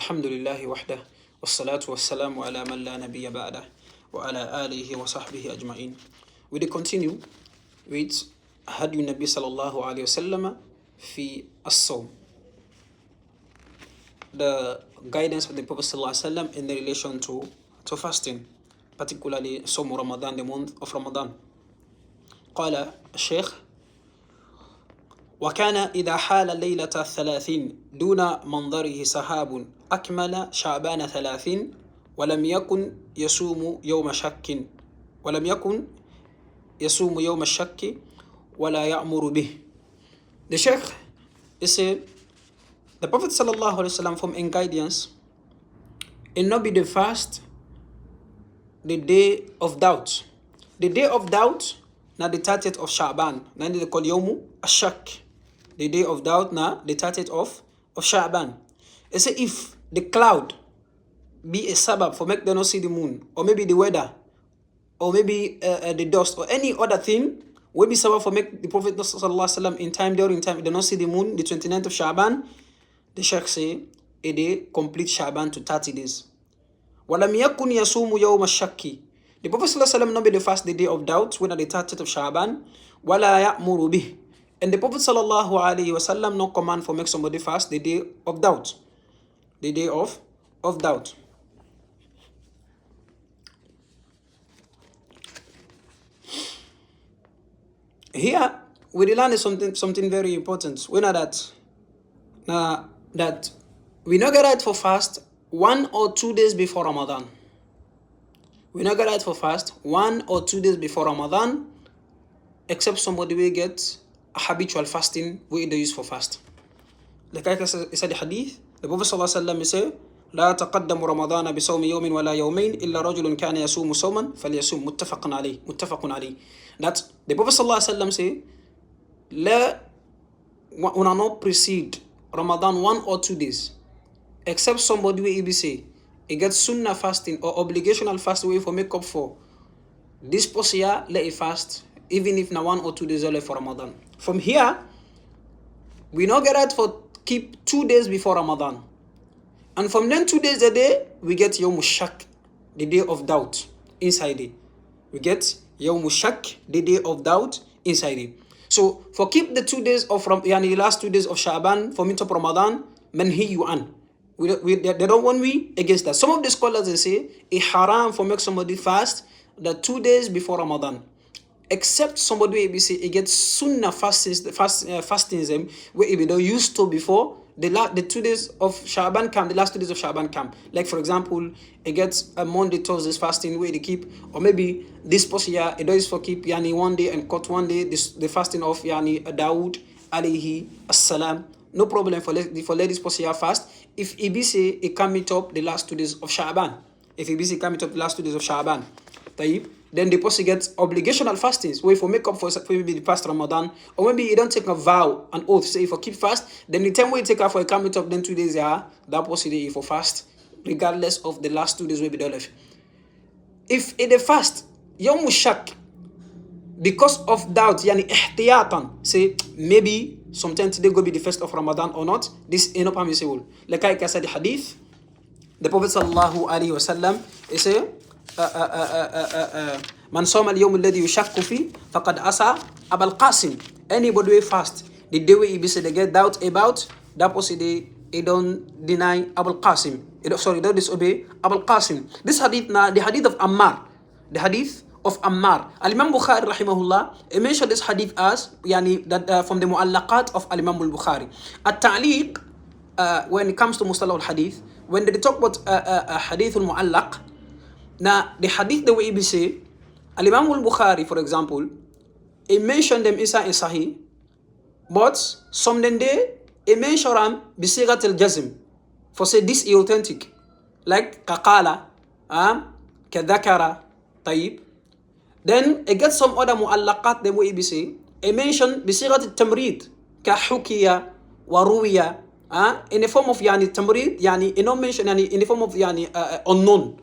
Alhamdulillahi wahdah, wassalatu wassalamu ala man la nabiyya ba'dah, wa ala alihi wa sahbihi ajma'in. We will continue with Hadi Nabi sallallahu alayhi wa sallam fi as-sawm, the guidance of the Prophet sallallahu alayhi wa sallam in relation to fasting, particularly Sawm Ramadan, the month of Ramadan. قال الشيخ: وكان إذا حال ليلة 30 دون منظره سحاب أكمل شعبان 30 ولم يكن يصوم يوم شك ولا يأمر به. The Sheikh said, the Prophet sallallahu alaihi wasallam from in guidance in not be the fast the day of doubt. The day of doubt na the 30th of Sha'ban. Na they call Yawmu Ashak. The day of doubt na the 30th of Sha'ban. They say if the cloud be a sabab for make them not see the moon, or maybe the weather, or maybe the dust, or any other thing, will be sabab for make the Prophet sallallahu alaihi wasallam during time they don't see the moon, the 29th of Sha'ban. The Sheikh say a day complete Sha'ban to 30 days. وَلَمْ يَكُنْ يَصُومُ يَوْمَ الشَّكِّ. The Prophet sallallahu alaihi wasallam not be the fast the day of doubt, when at the 30th of Sha'ban. وَلَا يَأْمُرُ بِهِ. And the Prophet sallallahu alaihi wasallam no command for make somebody fast the day of doubt. The day of doubt. Here we learn something very important. We know that we not get right for fast 1 or 2 days before Ramadan. We not get right for fast 1 or 2 days before Ramadan, except somebody will get a habitual fasting we they use for fast. Like I said the hadith, the Prophet sallallahu alaihi wasallam say, لا تقدم رمضان بصوم يوم ولا يومين إلا رجل كان يصوم صوما فليصوم متفق عليه. That the Prophet sallallahu alaihi wasallam say, will not precede Ramadan 1 or 2 days, except somebody will be say he gets sunnah fasting or obligational fast way for make up for this post year, let it fast even if na 1 or 2 days only for Ramadan. From here we not get out for keep 2 days before Ramadan, and from then 2 days a day we get Yawm Shak, the day of doubt inside it. We get Yawm Shak, the day of doubt inside it. So for keep the 2 days of the last 2 days of Sha'ban for meet up Ramadan, manhiyu an. They don't want we against that. Some of the scholars they say it haram for make somebody fast the 2 days before Ramadan, except somebody will say it gets sunnah fastings where if they don't used to before the 2 days of Sha'ban come, the last 2 days of Sha'ban come. Like for example, it gets a Monday, Thursdays fasting where they keep, or maybe this post year it does for keep 1 day and cut 1 day the fasting of Dawood alayhi assalam. No problem for ladies post year fast if it say it can meet up the last 2 days of Sha'ban. If it say can meet up the last 2 days of Sha'ban, then the person gets obligational fastings where for make up for maybe the past Ramadan, or maybe you don't take a vow, an oath, say if you keep fast, then the time we take out for a come meet up then 2 days that person if for fast regardless of the last 2 days will be done left. If it a fast Yawm Shak because of doubt, ihtiyatan, say maybe sometimes today go be the first of Ramadan or not, this is not permissible. Like I said the hadith, the Prophet sallallahu alaihi wasallam say Man sawma al-yawm alladhi yushakku fi faqad asa Abul Qasim. Anybody will fast the day where he say they get doubt about that person, they don't deny Abul Qasim. Don't disobey Abul Qasim. This hadith the hadith of Ammar. The hadith of Ammar. Al-Imam Bukhari rahimahullah, he mentioned this hadith as that from the mu'allaqat of Al-Imam al-Bukhari. At-ta'liq, when it comes to Mustalah al-Hadith, when they talk about hadith al-mu'allaq, now the hadith the way he say, Al-Imam al-Bukhari for example, he mentioned them inside in Sahih, but some then he mentioned them bisigat al-jazm, for say this is authentic, like kaqala, kadhakara, tayyib. Then it gets some other mu'allaqat the way he say, he mentioned bisigat al-tamrid, kahukiya wa ruwiya, in the form of tamrid, he not mention in the form of unknown.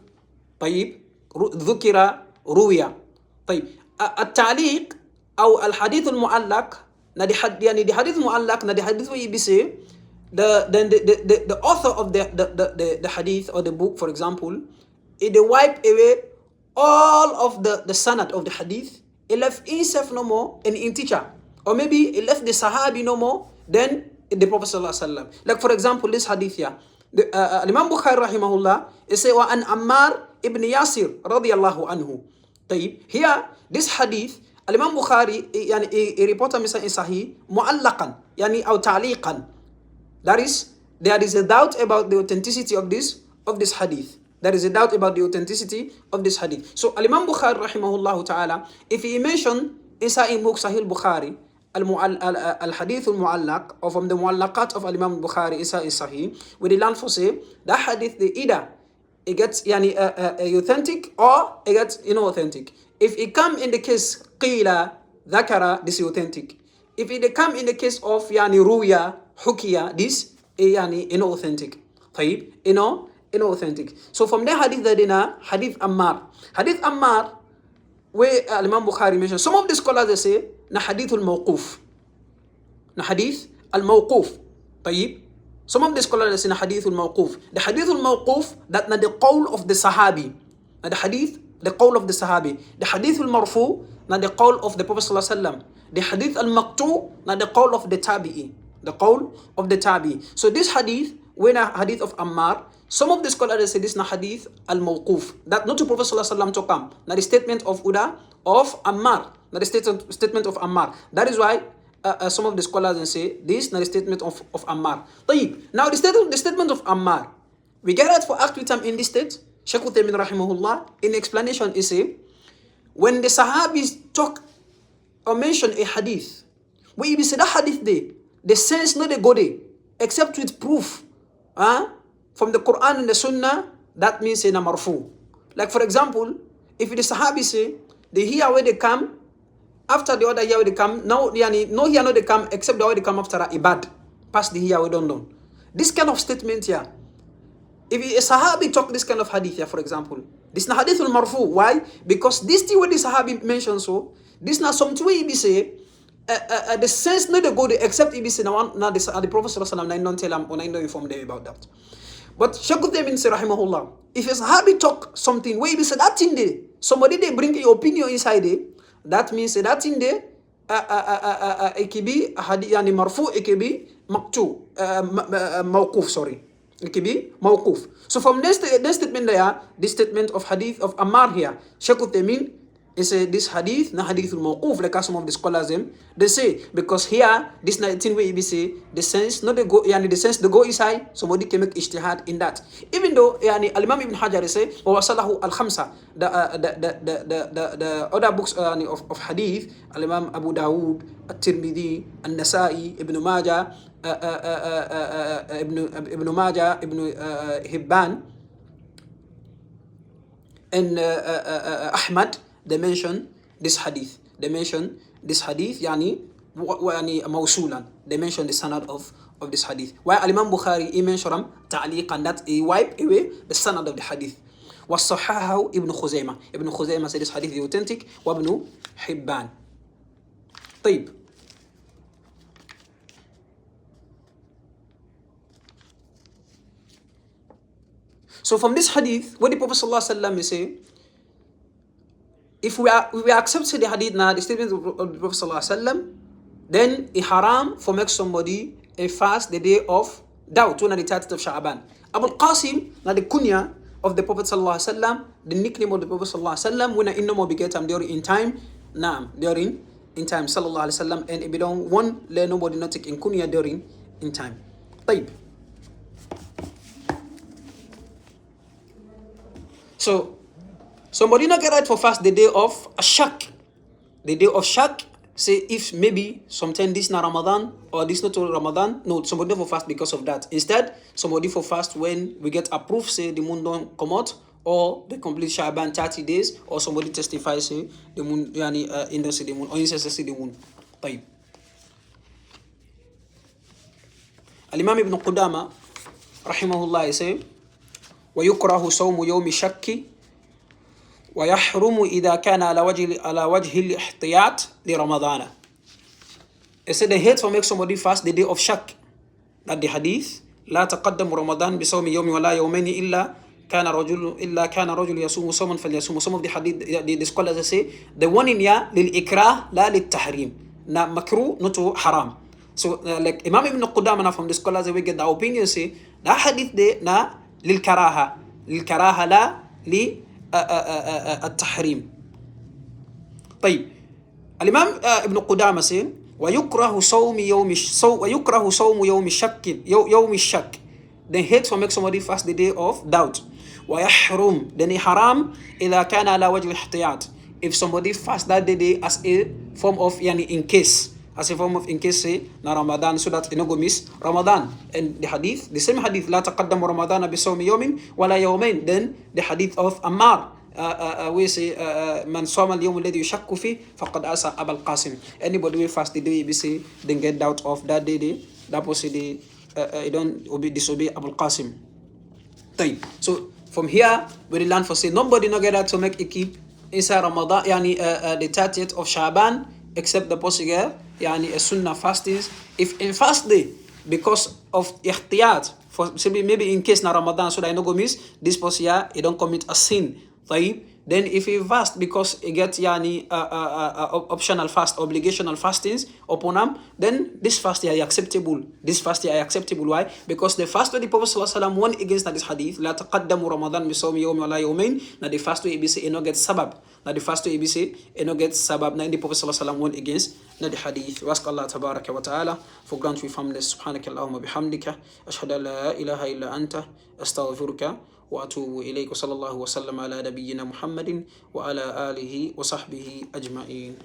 طيب ذكر روية. طيب التعليق أو الحديث المعلق ندي حديث المعلق ندي حديث ويبسي the author of the hadith or the book, for example, if they wipe away all of the sanad of the hadith, he left himself no more and in teacher, or maybe he left the sahabi no more, then the Prophet sallallahu alaihi wasallam. Like for example, this hadith here, Imam Bukhari rahimahullah, he say wa an Ammar ibn Yasir radiyallahu anhu. Here, this hadith, Imam Bukhari, he reported in Sahih mu'allaqan, yani aw ta'liqan. That is, there is a doubt about the authenticity of this hadith. There is a doubt about the authenticity of this hadith. So Imam Bukhari rahimahullah ta'ala, if he mentioned in Sahih Bukhari, al-hadith al-mu'allaq, or from the mu'allaqat of Imam Bukhari in Sahih, with the land for say, that hadith, the either it gets authentic or it gets inauthentic. If it come in the case qila, dhakara, this is authentic. If it come in the case of ruya, hukiya, this is inauthentic. Inauthentic. So from the hadith that in hadith Ammar. Hadith Ammar, where Imam Bukhari mentioned, some of the scholars they say, na hadith al-mawquf. Na hadith al-mawquf. Some of the scholars say na hadith al-mawquf. The hadith al-mawquf, that na the qawl of the sahabi. Na the hadith, the qawl of the sahabi. The hadith al-marfu, na the qawl of the Prophet sallallahu alaihi wasallam. The hadith al-maqtu, na the qawl of the tabi'i. The qawl of the tabi'i. So this hadith, when a hadith of Ammar, some of the scholars say this na hadith al-mawquf. That not to Prophet sallallahu alaihi wasallam to come. Na the statement of Ammar. Na the statement of Ammar. That is why some of the scholars say this na the statement of Ammar. Now the statement of Ammar, we get it for act with him in this state. Shaykh Uthaymin rahimahullah, in explanation, he say, when the Sahabis talk or mention a hadith, we even say that hadith there, the sense no they go there, except with proof from the Quran and the Sunnah, that means in a marfu. Like for example, if the Sahabi say, they hear where they come, after the other year where they come, no here no they come, except the way they come after ibad, past the year we don't know. This kind of statement here, if a Sahabi talk this kind of hadith here, for example, this is not hadith al-marfu. Why? Because this thing what the Sahabi mentions, so this is not something where he say, the sense not the go there, except if he say, now the Prophet sallallahu alaihi wasallam don't tell him or I don't inform them about that. But Shaykh Uthaymin say rahimahullah, if a Sahabi talk something where he say that thing there, somebody they bring your opinion inside there, that means that thing there, it can be yani marfu, it can be maqtu, mawquf, sorry. It can be mawquf. So from this statement there, this statement of hadith of Ammar here, Shaykh Uthaymin is this hadith, na hadith al-mawquf, like some of the scholars they say, because here, this 19 way we say, the sense, not the go, yani the sense the go inside, somebody can make ijtihad in that. Even though, yani Al-Imam Ibn Hajar say, wa wasalahu al-khamsa, the other books of hadith, Al-Imam Abu Dawood, At-Tirmidhi, An-Nasa'i, Ibn Majah, Ibn Majah, Ibn Hibban, and Ahmad, they mention this hadith. They mention this hadith, yani mawsulan. They mention the sanad of this hadith. Why Imam Bukhari he mentioned ta'liqan, that he wipe away the sanad of the hadith. وَالصَّحَّحَهُ Ibn Khuzaymah. Ibn Khuzaymah said this hadith is authentic. وَابْنُ Hibban. طيب. So from this hadith, what the Prophet sallallahu alaihi wasallam say, if we accept the hadith now, the statement of the Prophet sallallahu alaihi wasallam, then it haram for make somebody a fast the day of doubt, on the 30th of Sha'ban. Abu al-Qasim, now the kunya of the Prophet sallallahu alaihi wasallam, the nickname of the Prophet sallallahu alaihi wasallam, when I no beget him during in time, during in time sallallahu alaihi wasallam, and if you don't want let nobody not take in kunya during in time. طيب. So somebody not get right for fast the day of shak. The day of shak, say if maybe sometime this not Ramadan or this not Ramadan, no, somebody for fast because of that. Instead, somebody for fast when we get approved, say the moon don't come out, or the complete Sha'ban 30 days, or somebody testifies say the moon in the see the moon, or instance see the moon. طيب. Al-Imam Ibn Qudama rahimahullah say ويكره صوم يوم الشك ويحرم إذا كان على وجه الاحتياط لرمضان. It said they hate for make somebody fast the day of shak. that the hadith لا تقدم رمضان بصوم يوم ولا يومين إلا كان رجل يصوم صوما فليصوم. Some of the hadith, the scholars say the one in here للإكراه لا للتحريم, na makruh not to haram. So like Imam Ibn Qudamah from the scholars we get the opinion say that hadith de na للكراهة لا للتحريم. طيب الإمام ابن قدامة say ويكره صوم يوم الشك, then hate to make somebody fast the day of doubt. ويحرم, then haram إذا كان على وجه الاحتياط, if somebody fast that day as a form of in case, say na Ramadan, so that you no go miss Ramadan. And the hadith, the same hadith, لا تقدم رمضان بصوم يوم ولا يومين, then the hadith of Ammar, we say من صام اليوم الذي يشك فيه فقد عصى أبا القاسم. Anybody will fast the day we say then get doubt of that day, that person you don't disobey Abu Qasim. So from here we learn for say nobody no get that to make a keep inside Ramadan the 30th of Shaban except the person a sunnah fastings if in fast day because of ihtiyat, for maybe in case na Ramadan so that I no go miss this person he don't commit a sin. Then if he fast because he get optional fast, obligational fastings upon him, then this fast is acceptable. Why? Because the fast of the Prophet ﷺ won against this hadith, لا تقدموا رمضان بصوم يوم ولا يومين. Now the fast of ABC he no get sabab. Now the fast of ABC he no get sabab. Now the Prophet ﷺ won against the hadith. We ask Allah tabaraka wa ta'ala for grant we family. سبحانك اللهم بحمدك أشهد أن لا إله إلا أنت أستغفرك وأتوب إليك. وصلى الله وسلم على نبينا محمد وعلى آله وصحبه أجمعين.